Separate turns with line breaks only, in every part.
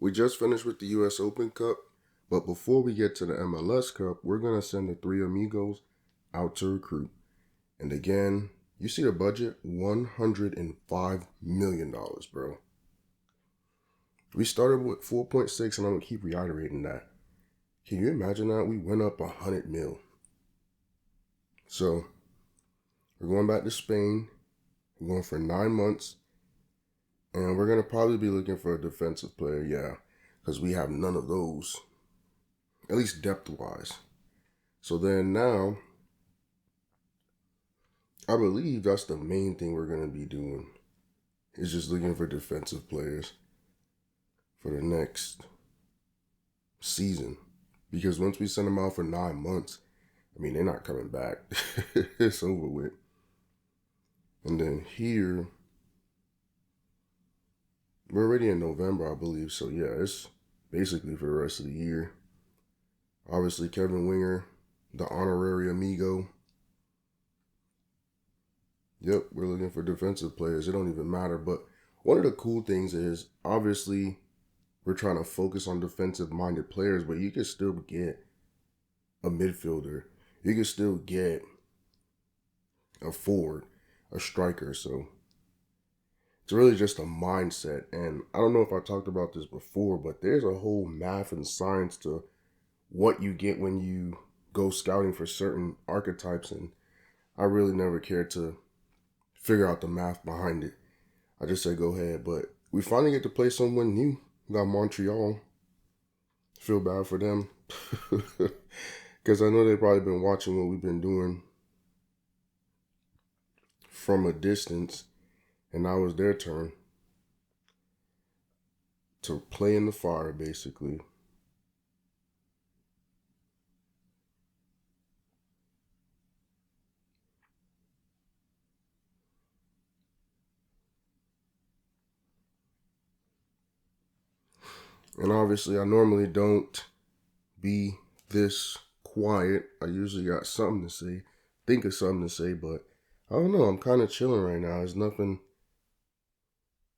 We just finished with the US Open Cup, but before we get to the MLS Cup, we're going to send the three amigos out to recruit. And again, you see the budget? $105 million, bro. We started with 4.6, and I'm going to keep reiterating that. Can you imagine that? We went up 100 mil. So, we're going back to Spain. We're going for 9 months. And we're going to probably be looking for a defensive player, yeah. Because we have none of those. At least depth-wise. So then now, I believe that's the main thing we're going to be doing. Is just looking for defensive players for the next season. Because once we send them out for 9 months, I mean, they're not coming back. It's over with. And then here, we're already in November, I believe. So yeah, it's basically for the rest of the year. Obviously, Kevin Winger, the honorary amigo. Yep, we're looking for defensive players. It don't even matter. But one of the cool things is, obviously, we're trying to focus on defensive-minded players, but you can still get a midfielder. You can still get a forward, a striker. So it's really just a mindset. And I don't know if I talked about this before, but there's a whole math and science to what you get when you go scouting for certain archetypes. And I really never cared to figure out the math behind it. I just said go ahead. But we finally get to play someone new. We got Montreal. Feel bad for them. Because I know they've probably been watching what we've been doing from a distance. And now it's their turn to play in the fire, basically. And obviously, I normally don't be this quiet. I usually got something to say, think of something to say, but I don't know. I'm kind of chilling right now. There's nothing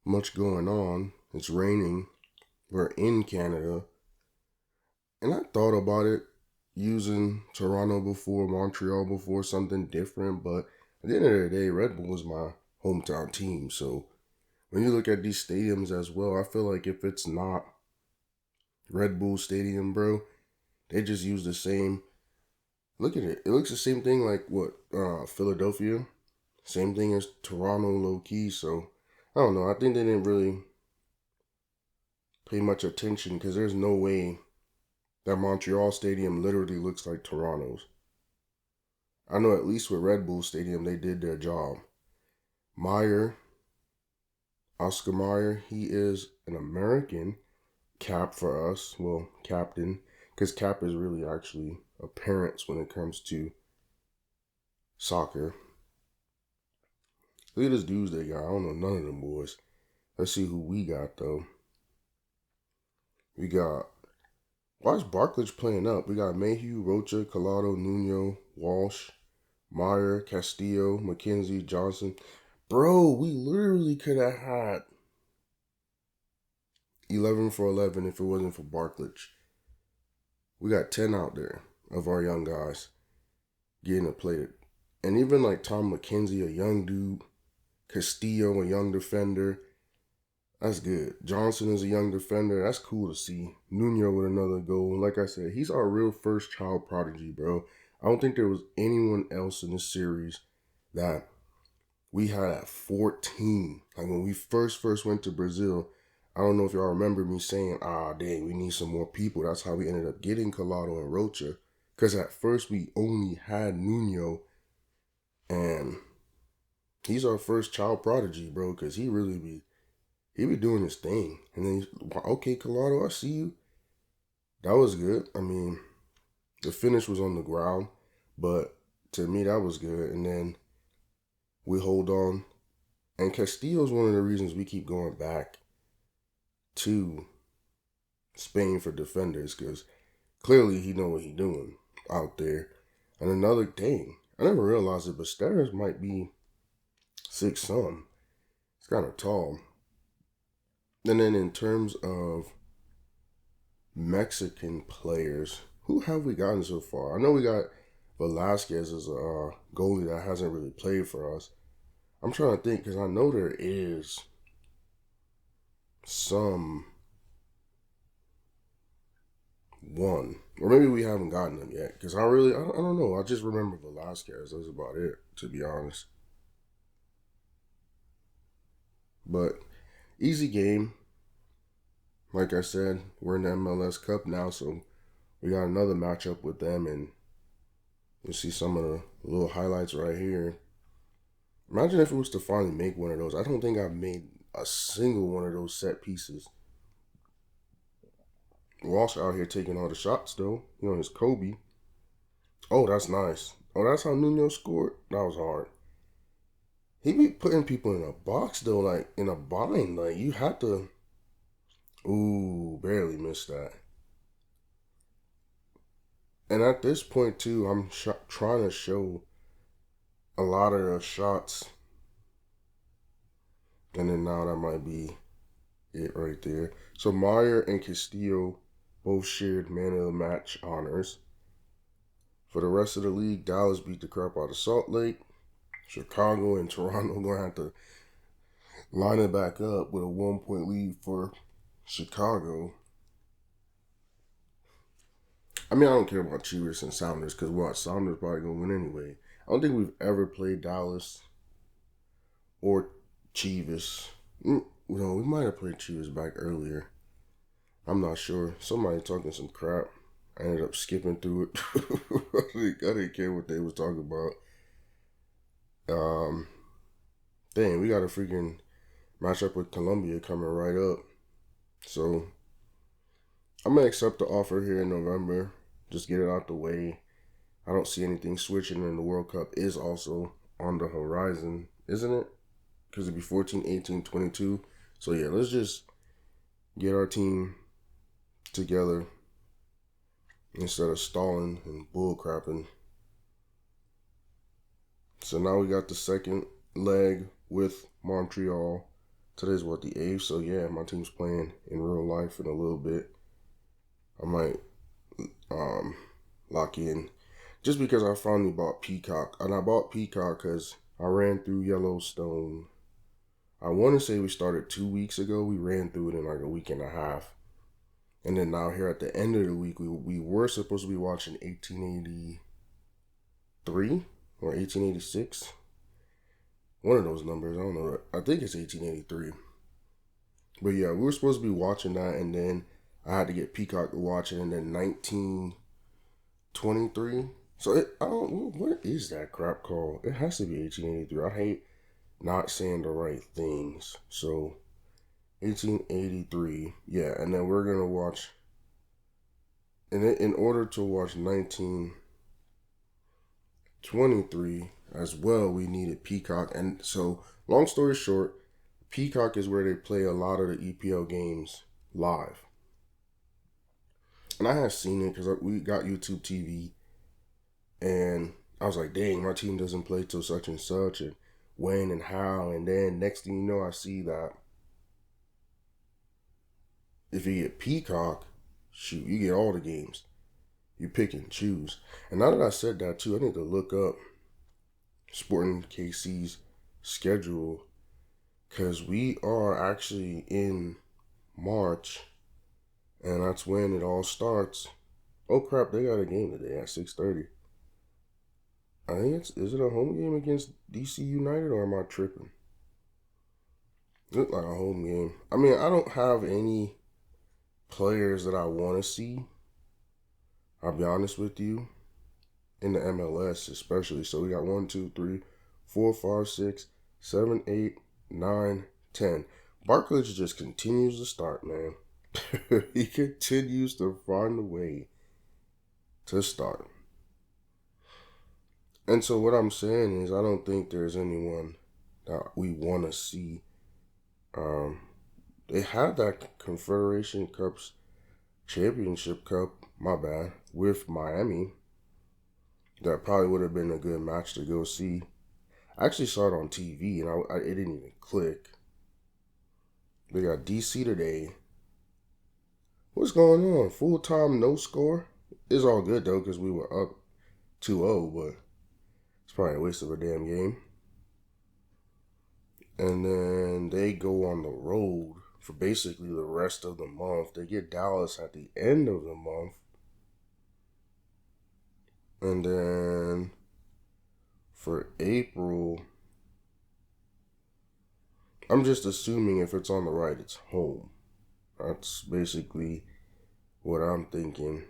much going on. It's raining. We're in Canada. And I thought about it using Toronto before, Montreal before, something different. But at the end of the day, Red Bull is my hometown team. So when you look at these stadiums as well, I feel like if it's not Red Bull Stadium, bro, they just use the same. Look at it. It looks the same thing like what Philadelphia. Same thing as Toronto, low key. So I don't know. I think they didn't really pay much attention because there's no way that Montreal Stadium literally looks like Toronto's. I know at least with Red Bull Stadium they did their job. Meyer, Oscar Meyer, he is an American. Cap for us, well, captain, because Cap is really actually a parent when it comes to soccer. Look at this dudes they got. I don't know none of them boys. Let's see who we got though. We got, why is Barklage playing up? We got Mayhew, Rocha, Collado, Nuno, Walsh, Meyer, Castillo, McKenzie, Johnson. Bro, we literally could have had 11 for 11 if it wasn't for Barklage. We got 10 out there of our young guys getting to play it. And even like Tom McKenzie, a young dude, Castillo, a young defender. That's good. Johnson is a young defender. That's cool to see. Nuno with another goal. Like I said, he's our real first child prodigy, bro. I don't think there was anyone else in this series that we had at 14. Like when we first went to Brazil, I don't know if y'all remember me saying, dang, we need some more people. That's how we ended up getting Collado and Rocha. Because at first we only had Nuno. And he's our first child prodigy, bro. Because he be doing his thing. And then, okay, Collado, I see you. That was good. I mean, the finish was on the ground. But to me, that was good. And then we hold on. And Castillo's one of the reasons we keep going back to Spain for defenders, because clearly he know what he doing out there. And another thing, I never realized it, but Steres might be 6'some". It's kind of tall. And then in terms of Mexican players. Who have we gotten so far? I know we got Velasquez as a goalie that hasn't really played for us. I'm trying to think because I know there is some one, or maybe we haven't gotten them yet. Because I don't know. I just remember Velasquez. That's about it, to be honest. But easy game. Like I said, we're in the MLS Cup now, so we got another matchup with them, and you see some of the little highlights right here. Imagine if it was to finally make one of those. I don't think I've made a single one of those set pieces. Walsh out here taking all the shots, though. You know, it's Kobe. Oh, that's nice. Oh, that's how Nuno scored? That was hard. He be putting people in a box, though, like in a bind. Like, you had to. Ooh, barely missed that. And at this point, too, I'm trying to show a lot of the shots. And then now that might be it right there. So Meyer and Castillo both shared man of the match honors. For the rest of the league, Dallas beat the crap out of Salt Lake. Chicago and Toronto going to have to line it back up with a 1-point lead for Chicago. I mean, I don't care about Chivas and Sounders because what? Sounders probably going to win anyway. I don't think we've ever played Dallas or Chivas. No, we might have played Chivas back earlier. I'm not sure. Somebody talking some crap. I ended up skipping through it. I didn't care what they was talking about. Dang, we got a freaking matchup with Colombia coming right up. So I'm gonna accept the offer here in November. Just get it out the way. I don't see anything switching, and the World Cup is also on the horizon, isn't it? Because it'd be 14, 18, 22. So yeah, let's just get our team together instead of stalling and bullcrapping. So now we got the second leg with Montreal. Today's what, the 8th? So yeah, my team's playing in real life in a little bit. I might lock in just because I finally bought Peacock. And I bought Peacock because I ran through Yellowstone. I want to say we started 2 weeks ago. We ran through it in like a week and a half. And then now here at the end of the week, we were supposed to be watching 1883 or 1886. One of those numbers, I don't know. I think it's 1883. But yeah, we were supposed to be watching that, and then I had to get Peacock to watch it, and then 1923. So what is that crap called? It has to be 1883. I hate not saying the right things. So 1883, yeah, and then we're gonna watch. And in order to watch 1923 as well, we needed Peacock. And so, long story short, Peacock is where they play a lot of the EPL games live. And I have seen it because we got YouTube TV, and I was like, dang, my team doesn't play till such and such, and when and how. And then next thing you know, I see that if you get Peacock, shoot, you get all the games. You pick and choose. And now that I said that too, I need to look up Sporting KC's schedule because we are actually in March, and that's when it all starts. Oh crap, they got a game today at 6:30. I think is it a home game against DC United, or am I tripping? It looked like a home game. I mean, I don't have any players that I want to see. I'll be honest with you. In the MLS especially. So we got 1, 2, 3, 4, 5, 6, 7, 8, 9, 10. Barkley just continues to start, man. He continues to find a way to start. And so what I'm saying is I don't think there's anyone that we want to see. They had that Confederation Cups Championship Cup, my bad, with Miami. That probably would have been a good match to go see. I actually saw it on TV, and it didn't even click. They got DC today. What's going on? Full time, no score? It's all good though, because we were up 2-0, but it's probably a waste of a damn game. And then they go on the road for basically the rest of the month. They get Dallas at the end of the month. And then for April, I'm just assuming if it's on the right, it's home. That's basically what I'm thinking.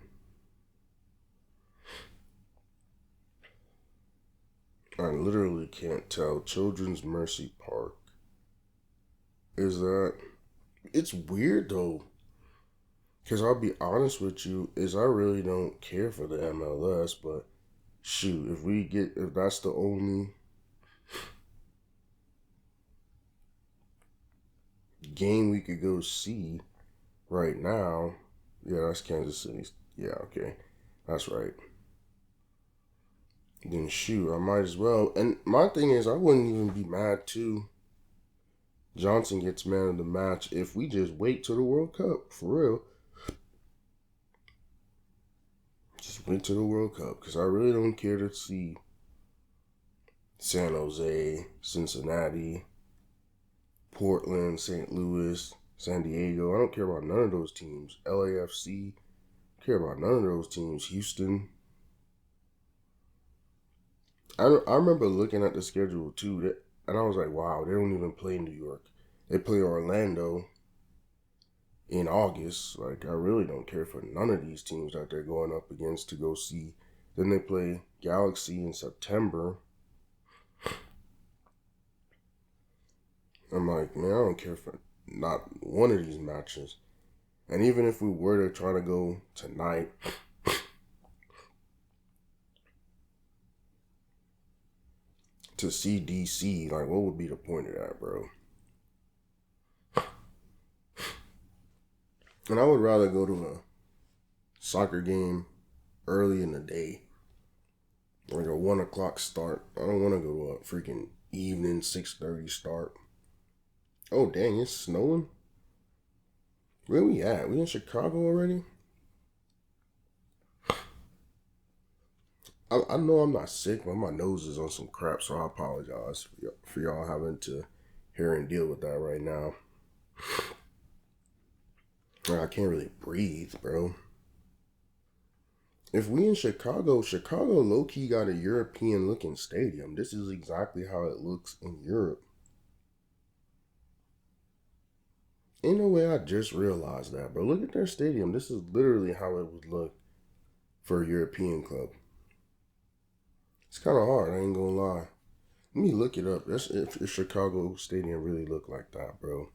I literally can't tell. Children's Mercy Park. Is that... It's weird though. Because I'll be honest with you, is I really don't care for the MLS, but shoot, if that's the only game we could go see right now, yeah, that's Kansas City. Yeah, okay, that's right. Then shoot, I might as well. And my thing is, I wouldn't even be mad too. Johnson gets man of the match if we just wait till the World Cup, for real. Just wait till the World Cup, because I really don't care to see San Jose, Cincinnati, Portland, St. Louis, San Diego. I don't care about none of those teams. LAFC. Care about none of those teams. Houston. I remember looking at the schedule too, and I was like, wow, they don't even play New York. They play Orlando in August. Like, I really don't care for none of these teams that they're going up against to go see. Then they play Galaxy in September. I'm like, man, I don't care for not one of these matches. And even if we were to try to go tonight, to see DC, like, what would be the point of that, bro? And I would rather go to a soccer game early in the day, like a 1 o'clock start. I don't want to go to a freaking evening 6:30 start. Oh dang, it's snowing. Where we at? We in Chicago already? I know I'm not sick, but my nose is on some crap, so I apologize for y'all having to hear and deal with that right now. I can't really breathe, bro. If we in Chicago low-key got a European-looking stadium. This is exactly how it looks in Europe. Ain't no way I just realized that, bro. Look at their stadium. This is literally how it would look for a European club. It's kind of hard, I ain't gonna lie. Let me look it up. That's if Chicago Stadium really looked like that, bro.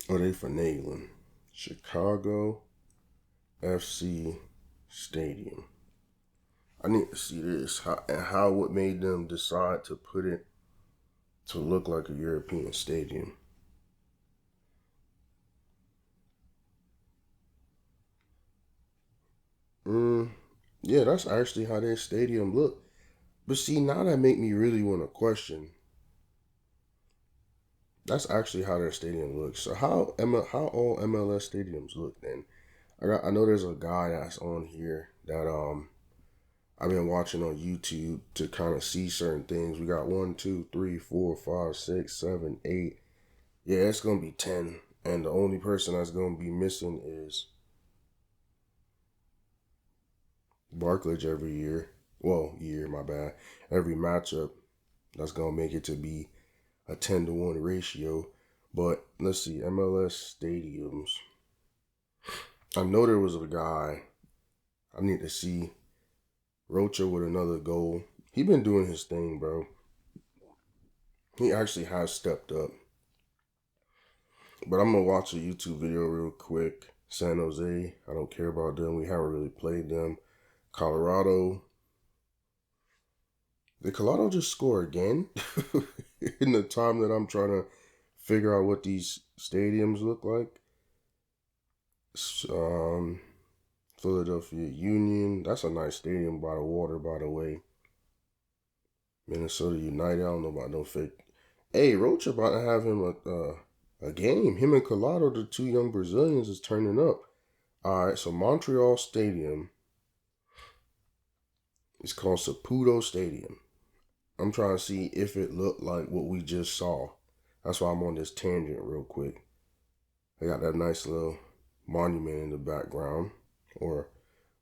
Oh, they finagling. Chicago FC Stadium. I need to see this. How what made them decide to put it to look like a European stadium. Yeah, that's actually how their stadium look. But see, now that make me really want to question. That's actually how their stadium looks. So how all MLS stadiums look then? I know there's a guy that's on here that I've been watching on YouTube to kind of see certain things. We got 1, 2, 3, 4, 5, 6, 7, 8. Yeah, it's gonna be 10, and the only person that's gonna be missing is Barklage every year. Well, my bad. Every matchup that's gonna make it to be a 10-to-1 ratio. But let's see, MLS stadiums. I know there was a guy. I need to see Rocha with another goal. He been doing his thing, bro. He actually has stepped up. But I'm gonna watch a YouTube video real quick. San Jose, I don't care about them. We haven't really played them. Colorado. Did Colorado just score again? In the time that I'm trying to figure out what these stadiums look like. Philadelphia Union. That's a nice stadium by the water, by the way. Minnesota United. I don't know about no fake. Hey, Roach about to have him a game. Him and Collado, the two young Brazilians, is turning up. All right, so Montreal Stadium is called Saputo Stadium. I'm trying to see if it looked like what we just saw. That's why I'm on this tangent real quick. They got that nice little monument in the background, or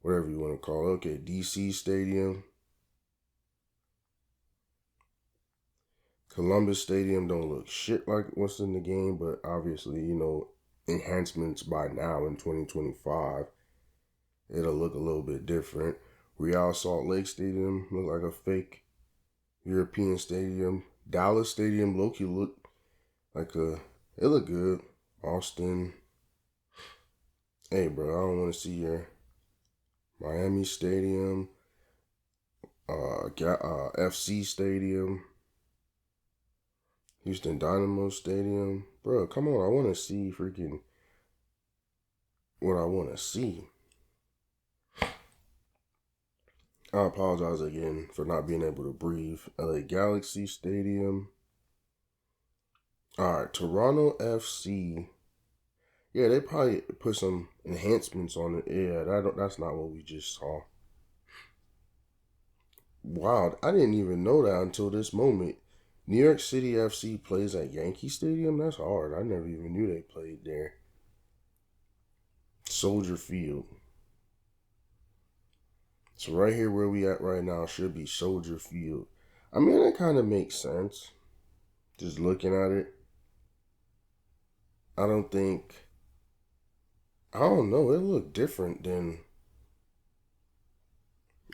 whatever you want to call it. Okay, DC Stadium. Columbus Stadium don't look shit like what's in the game, but obviously, enhancements by now in 2025, it'll look a little bit different. Real Salt Lake Stadium look like a fake European stadium. Dallas Stadium, low-key look like it look good. Austin. Hey, bro, I don't want to see your Miami Stadium, FC Stadium, Houston Dynamo Stadium. Bro, come on, I want to see freaking what I want to see. I apologize again for not being able to breathe. LA Galaxy Stadium. All right, Toronto FC. Yeah, they probably put some enhancements on it. Yeah, that's not what we just saw. Wow, I didn't even know that until this moment. New York City FC plays at Yankee Stadium? That's hard. I never even knew they played there. Soldier Field. So right here where we at right now should be Soldier Field. I mean, that kind of makes sense. Just looking at it. I don't know. It looked different than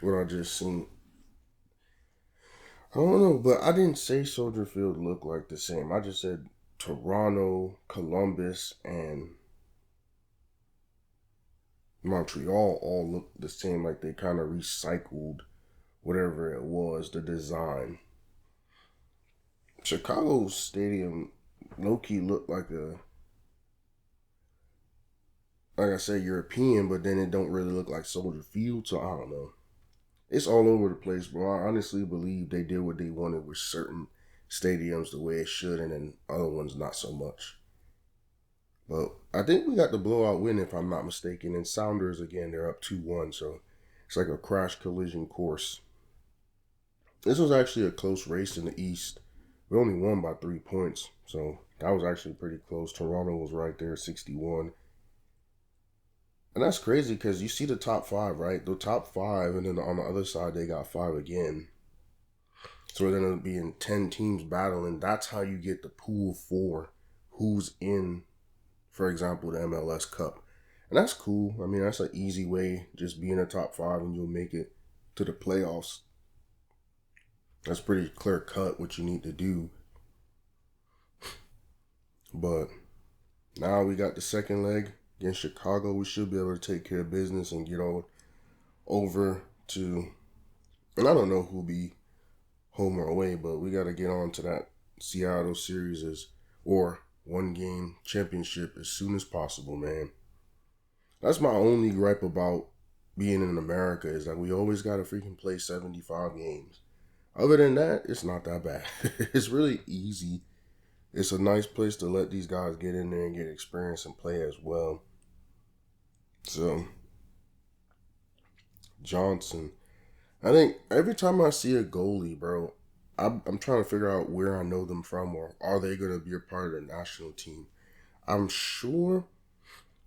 what I just seen. I don't know, but I didn't say Soldier Field looked like the same. I just said Toronto, Columbus, and Montreal all look the same, like they kind of recycled whatever it was, the design. Chicago Stadium low-key looked like I said, European, but then it don't really look like Soldier Field, so I don't know. It's all over the place, bro. I honestly believe they did what they wanted with certain stadiums the way it should, and then other ones not so much. But I think we got the blowout win, if I'm not mistaken. And Sounders, again, they're up 2-1, so it's like a crash collision course. This was actually a close race in the East. We only won by 3 points, so that was actually pretty close. Toronto was right there, 61. And that's crazy because you see the top 5, right? The top 5, and then on the other side, they got 5 again. So we're going to be in 10 teams battling. That's how you get the pool 4, who's in, for example, the MLS Cup. And that's cool. I mean, that's an easy way. Just be in the top 5 and you'll make it to the playoffs. That's pretty clear cut what you need to do. But now we got the second leg against Chicago. We should be able to take care of business and get on over to, and I don't know who'll be home or away, but we got to get on to that Seattle series or 1-game championship as soon as possible, man. That's my only gripe about being in America, is that we always got to freaking play 75 games. Other than that, it's not that bad. It's really easy. It's a nice place to let these guys get in there and get experience and play as well. So, Johnson. I think every time I see a goalie, bro, I'm trying to figure out where I know them from, or are they going to be a part of the national team. I'm sure,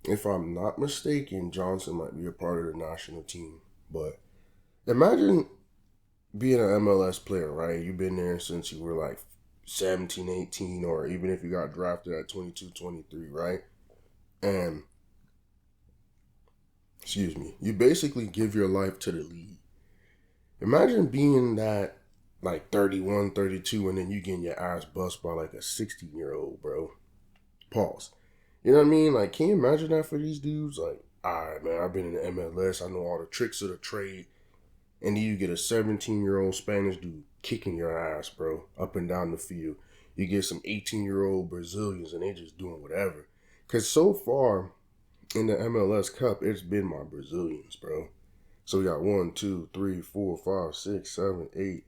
if I'm not mistaken, Johnson might be a part of the national team. But imagine being an MLS player, right? You've been there since you were like 17, 18, or even if you got drafted at 22, 23, right? And, you basically give your life to the league. Imagine being that like 31, 32, and then you getting your ass bust by like a 16-year-old, bro. Pause. You know what I mean? Like, can you imagine that for these dudes? Like, all right, man, I've been in the MLS. I know all the tricks of the trade. And then you get a 17-year-old Spanish dude kicking your ass, bro, up and down the field. You get some 18-year-old Brazilians, and they just doing whatever. Because so far in the MLS Cup, it's been my Brazilians, bro. So we got 1, 2, 3, 4, 5, 6, 7, 8.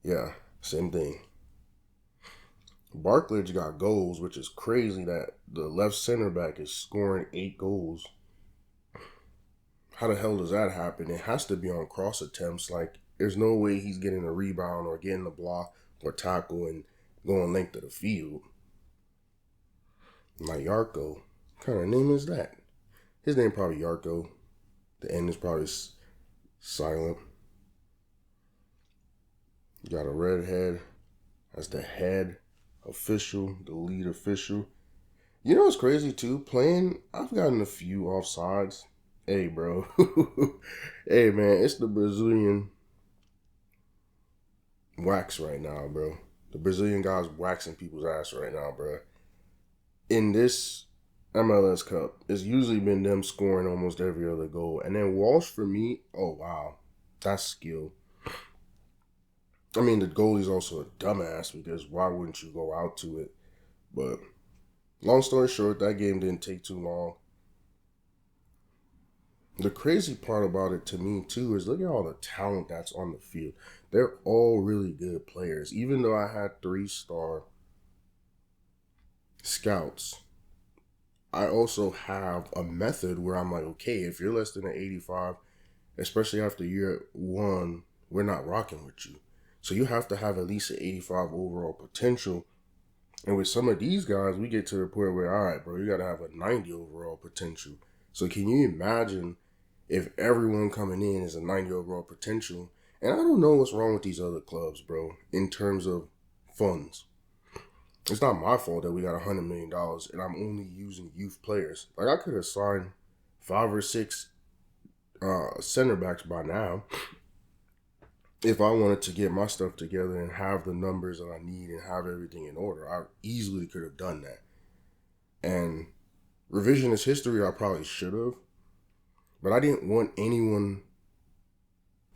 Yeah, same thing. Barklage got goals, which is crazy that the left center back is scoring 8 goals. How the hell does that happen? It has to be on cross attempts. Like, there's no way he's getting a rebound or getting a block or tackle and going length of the field. Like Yarko. What kind of name is that? His name probably Yarko. The N is probably silent. You got a red head. That's the head official, the lead official. You know what's crazy too? Playing, I've gotten a few offsides. Hey, bro. Hey, man, it's the Brazilian wax right now, bro. The Brazilian guys waxing people's ass right now, bro. In this MLS Cup, it's usually been them scoring almost every other goal. And then Walsh, for me, oh, wow. That's skill. I mean, the goalie's also a dumbass because why wouldn't you go out to it? But long story short, that game didn't take too long. The crazy part about it to me, too, is look at all the talent that's on the field. They're all really good players. Even though I had 3-star scouts, I also have a method where I'm like, okay, if you're less than an 85, especially after year 1, we're not rocking with you. So you have to have at least an 85 overall potential. And with some of these guys, we get to the point where, all right, bro, you got to have a 90 overall potential. So can you imagine if everyone coming in is a 90 overall potential? And I don't know what's wrong with these other clubs, bro, in terms of funds. It's not my fault that we got $100 million and I'm only using youth players. Like, I could have signed 5 or 6 center backs by now if I wanted to get my stuff together and have the numbers that I need and have everything in order. I easily could have done that. And revisionist history, I probably should have. But I didn't want anyone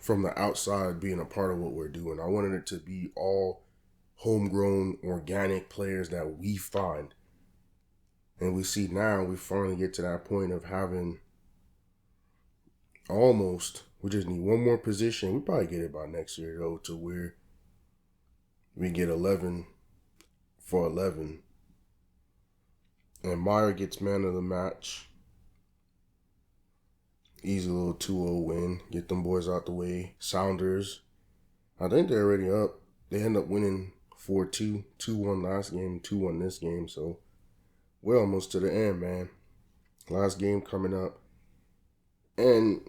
from the outside being a part of what we're doing. I wanted it to be all homegrown, organic players that we find. And we see now we finally get to that point of having almost, we just need one more position. We probably get it by next year, though, to where we get 11 for 11. And Meyer gets man of the match. Easy little 2-0 win. Get them boys out the way. Sounders, I think they're already up. They end up winning 4-2. 2-1 last game, 2-1 this game. So we're almost to the end, man. Last game coming up. And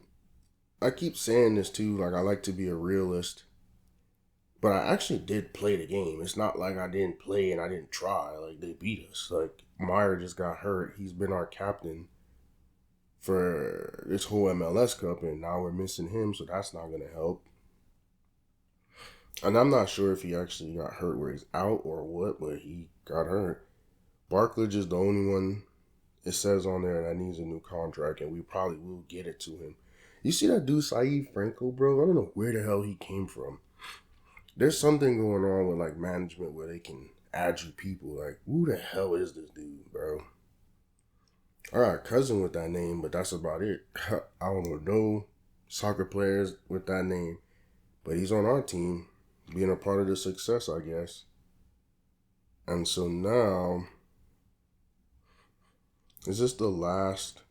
I keep saying this too, like, I like to be a realist. But I actually did play the game. It's not like I didn't play and I didn't try. Like, they beat us. Like, Meyer just got hurt. He's been our captain for this whole MLS Cup, and now we're missing him, so that's not going to help. And I'm not sure if he actually got hurt where he's out or what, but he got hurt. Barklage is the only one, it says on there, that needs a new contract, and we probably will get it to him. You see that dude, Saeed Franco, bro? I don't know where the hell he came from. There's something going on with, like, management where they can add you people. Like, who the hell is this dude, bro? I got a cousin with that name, but that's about it. I don't know no soccer players with that name. But he's on our team, being a part of the success, I guess. And so now, is this the last?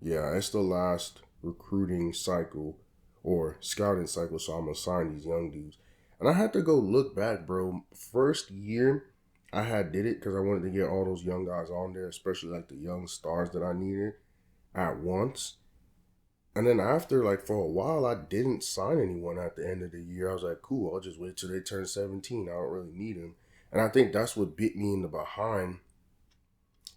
Yeah, it's the last recruiting cycle or scouting cycle, so I'm going to sign these young dudes. And I had to go look back, bro. First year, I did it because I wanted to get all those young guys on there, especially like the young stars that I needed at once. And then after, like, for a while, I didn't sign anyone at the end of the year. I was like, cool, I'll just wait till they turn 17. I don't really need them. And I think that's what bit me in the behind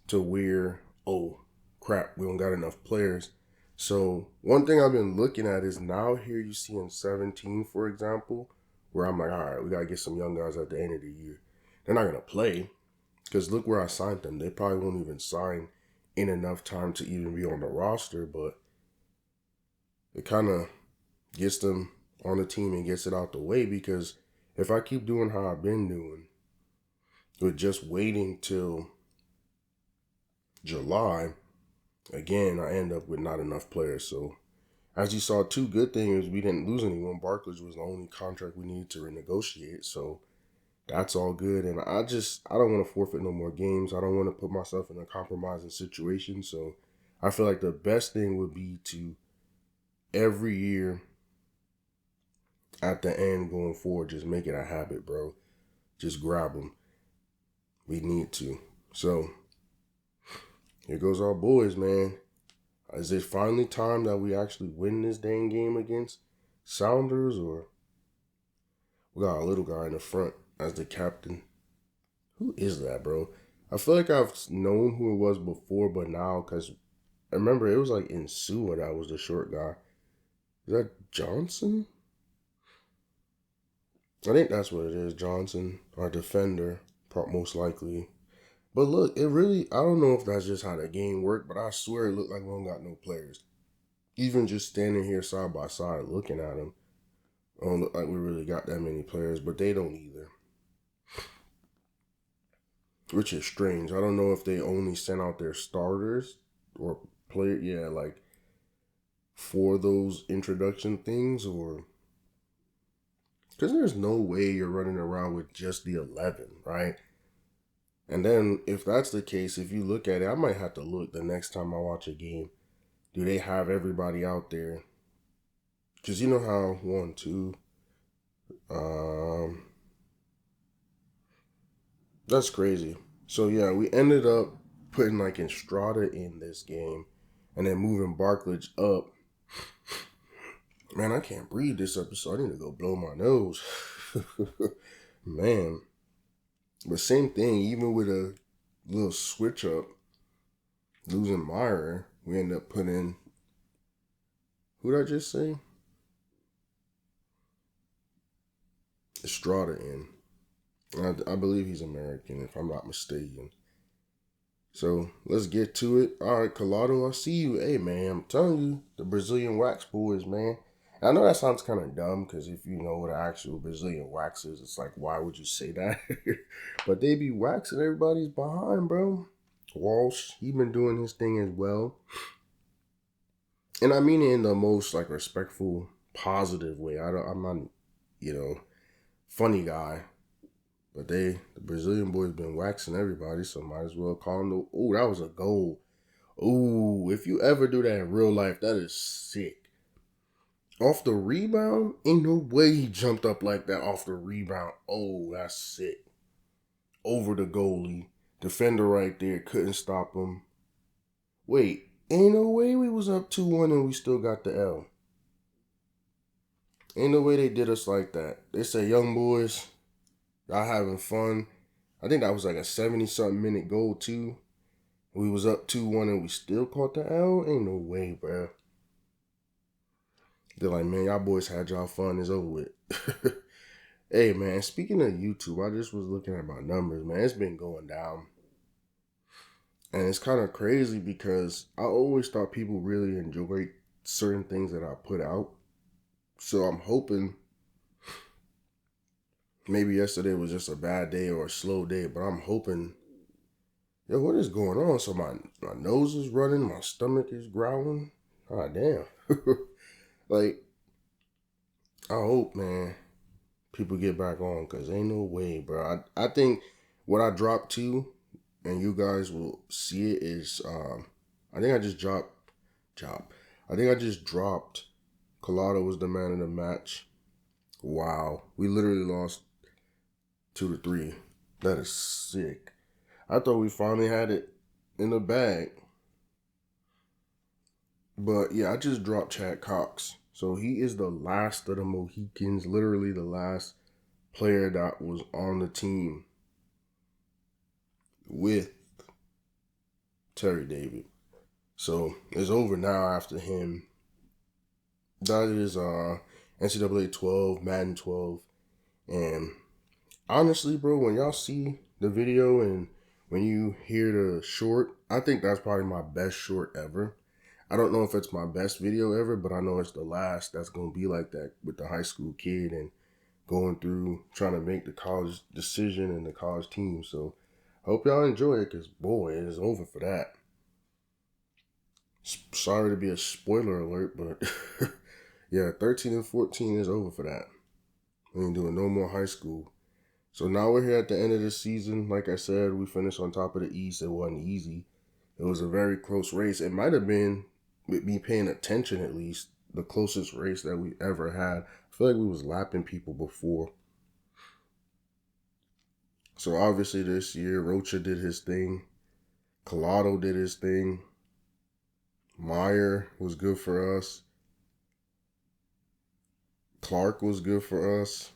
to where, oh, crap, we don't got enough players. So one thing I've been looking at is now here you see in 17, for example, where I'm like, all right, we got to get some young guys at the end of the year. They're not going to play because look where I signed them. They probably won't even sign in enough time to even be on the roster, but it kind of gets them on the team and gets it out the way, because if I keep doing how I've been doing with just waiting till July, again, I end up with not enough players. So as you saw, two good things, we didn't lose anyone. Barklage was the only contract we needed to renegotiate. So that's all good. And I don't want to forfeit no more games. I don't want to put myself in a compromising situation. So I feel like the best thing would be to every year at the end going forward, just make it a habit, bro. Just grab them. We need to. So here goes our boys, man. Is it finally time that we actually win this dang game against Sounders, or we got a little guy in the front as the captain? Who is that, bro? I feel like I've known who it was before, but now, because I remember it was like Insua that was the short guy. Is that Johnson? I think that's what it is, Johnson, our defender, most likely. But look, it really, I don't know if that's just how the game worked, but I swear it looked like we don't got no players. Even just standing here side by side looking at them, I don't look like we really got that many players, but they don't either. Which is strange. I don't know if they only sent out their starters or player, yeah, like for those introduction things, or because there's no way you're running around with just the 11, right? And then if that's the case, if you look at it, I might have to look the next time I watch a game. Do they have everybody out there? Because you know how 1, 2, that's crazy. So yeah, we ended up putting like Estrada in this game and then moving Barklage up. Man, I can't breathe this episode. I need to go blow my nose. Man. But same thing, even with a little switch up, losing Meyer, we end up putting, who did I just say? Estrada in. I believe he's American, if I'm not mistaken. So let's get to it. All right, Collado, I see you. Hey, man, I'm telling you, the Brazilian wax boys, man. I know that sounds kind of dumb because if you know what an actual Brazilian wax is, it's like, why would you say that? But they be waxing everybody's behind, bro. Walsh, he been doing his thing as well. And I mean it in the most like respectful, positive way. I'm not, funny guy. But the Brazilian boys been waxing everybody, so might as well call him the, oh, that was a goal. Oh, if you ever do that in real life, that is sick. Off the rebound? Ain't no way he jumped up like that off the rebound. Oh, that's sick. Over the goalie. Defender right there, couldn't stop him. Wait, ain't no way we was up 2-1 and we still got the L. Ain't no way they did us like that. They say, young boys, y'all having fun. I think that was like a 70-something minute goal too. We was up 2-1 and we still caught the L? Ain't no way, bro. They're like, man, y'all boys had y'all fun. It's over with. Hey, man, speaking of YouTube, I just was looking at my numbers, man. It's been going down. And it's kind of crazy because I always thought people really enjoyed certain things that I put out. So I'm hoping maybe yesterday was just a bad day or a slow day, but I'm hoping, yo, what is going on? So my nose is running, my stomach is growling. God damn. Like, I hope, man, people get back on because ain't no way, bro. I think what I dropped to, and you guys will see it, is I think I just dropped Collado was the man of the match. Wow. We literally lost 2-3. That is sick. I thought we finally had it in the bag. But yeah, I just dropped Chad Cox. So he is the last of the Mohicans, literally the last player that was on the team with Terry David. So it's over now after him. That is NCAA 12, Madden 12. And honestly, bro, when y'all see the video and when you hear the short, I think that's probably my best short ever. I don't know if it's my best video ever, but I know it's the last that's going to be like that with the high school kid and going through trying to make the college decision and the college team. So I hope y'all enjoy it because, boy, it is over for that. Sorry to be a spoiler alert, but yeah, 13 and 14 is over for that. We ain't doing no more high school. So now we're here at the end of the season. Like I said, we finished on top of the East. It wasn't easy. It was a very close race. It might have been, with me paying attention at least, the closest race that we ever had. I feel like we was lapping people before. So obviously this year, Rocha did his thing. Collado did his thing. Meyer was good for us. Clark was good for us.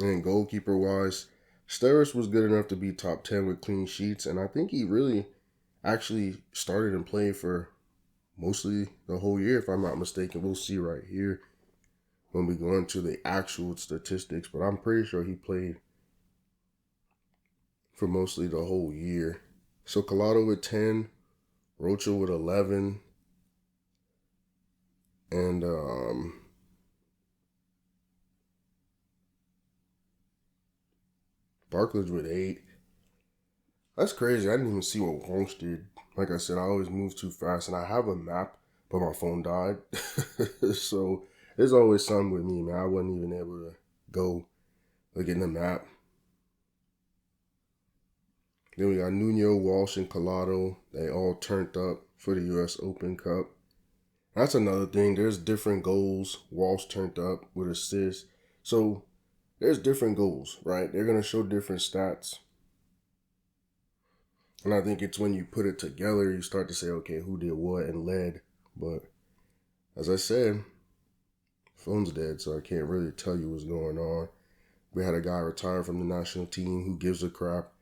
And goalkeeper-wise, Steris was good enough to be top 10 with clean sheets. And I think he really actually started and played for mostly the whole year, if I'm not mistaken. We'll see right here when we go into the actual statistics. But I'm pretty sure he played for mostly the whole year. So Collado with 10, Rocha with 11, and Barklage with 8. That's crazy. I didn't even see what Wonch did. Like I said, I always move too fast, and I have a map, but my phone died. So there's always something with me, man. I wasn't even able to go look in the map. Then we got Nuno, Walsh, and Collado. They all turned up for the U.S. Open Cup. That's another thing. There's different goals. Walsh turned up with assists. So there's different goals, right? They're going to show different stats. And I think it's when you put it together, you start to say, okay, who did what and led. But as I said, phone's dead, so I can't really tell you what's going on. We had a guy retire from the national team. Who gives a crap?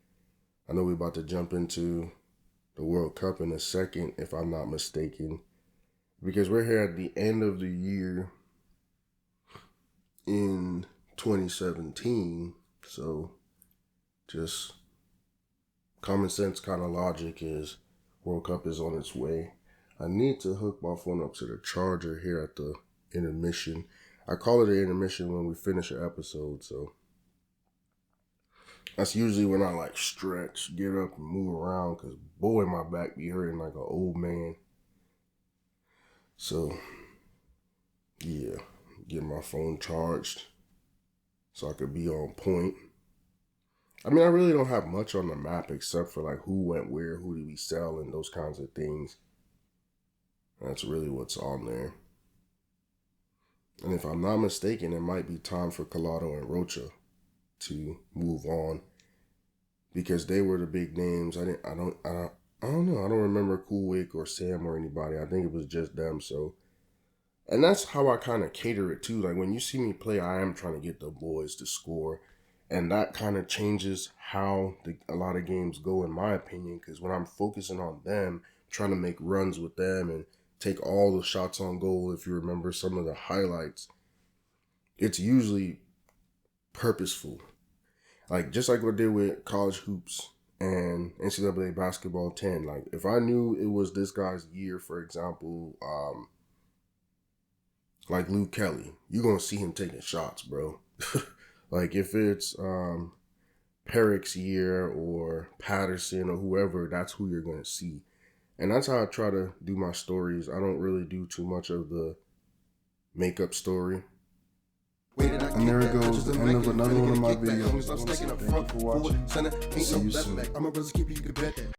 I know we're about to jump into the World Cup in a second, if I'm not mistaken. Because we're here at the end of the year in 2017. So just common sense kind of logic is World Cup is on its way. I need to hook my phone up to the charger here at the intermission. I call it an intermission when we finish an episode, so that's usually when I like stretch, get up, and move around, because boy, my back be hurting like an old man. So, yeah, get my phone charged so I could be on point. I mean, I really don't have much on the map except for like who went where, who did we sell, and those kinds of things. That's really what's on there. And if I'm not mistaken, it might be time for Collado and Rocha to move on, because they were the big names. I don't know. I don't remember Coolwick or Sam or anybody. I think it was just them. So, and that's how I kind of cater it too. Like when you see me play, I am trying to get the boys to score, and that kind of changes how a lot of games go, in my opinion. Because when I'm focusing on them, trying to make runs with them and take all the shots on goal, if you remember some of the highlights, it's usually purposeful. Like just like what I did with college hoops and NCAA basketball 10. Like if I knew it was this guy's year, for example, like Luke Kelly, you're gonna see him taking shots, bro. Like if it's Perrick's year or Patterson or whoever, that's who you're gonna see. And that's how I try to do my stories. I don't really do too much of the makeup story. And there it goes, the end of another one of my videos. Thank you for watching. See you soon.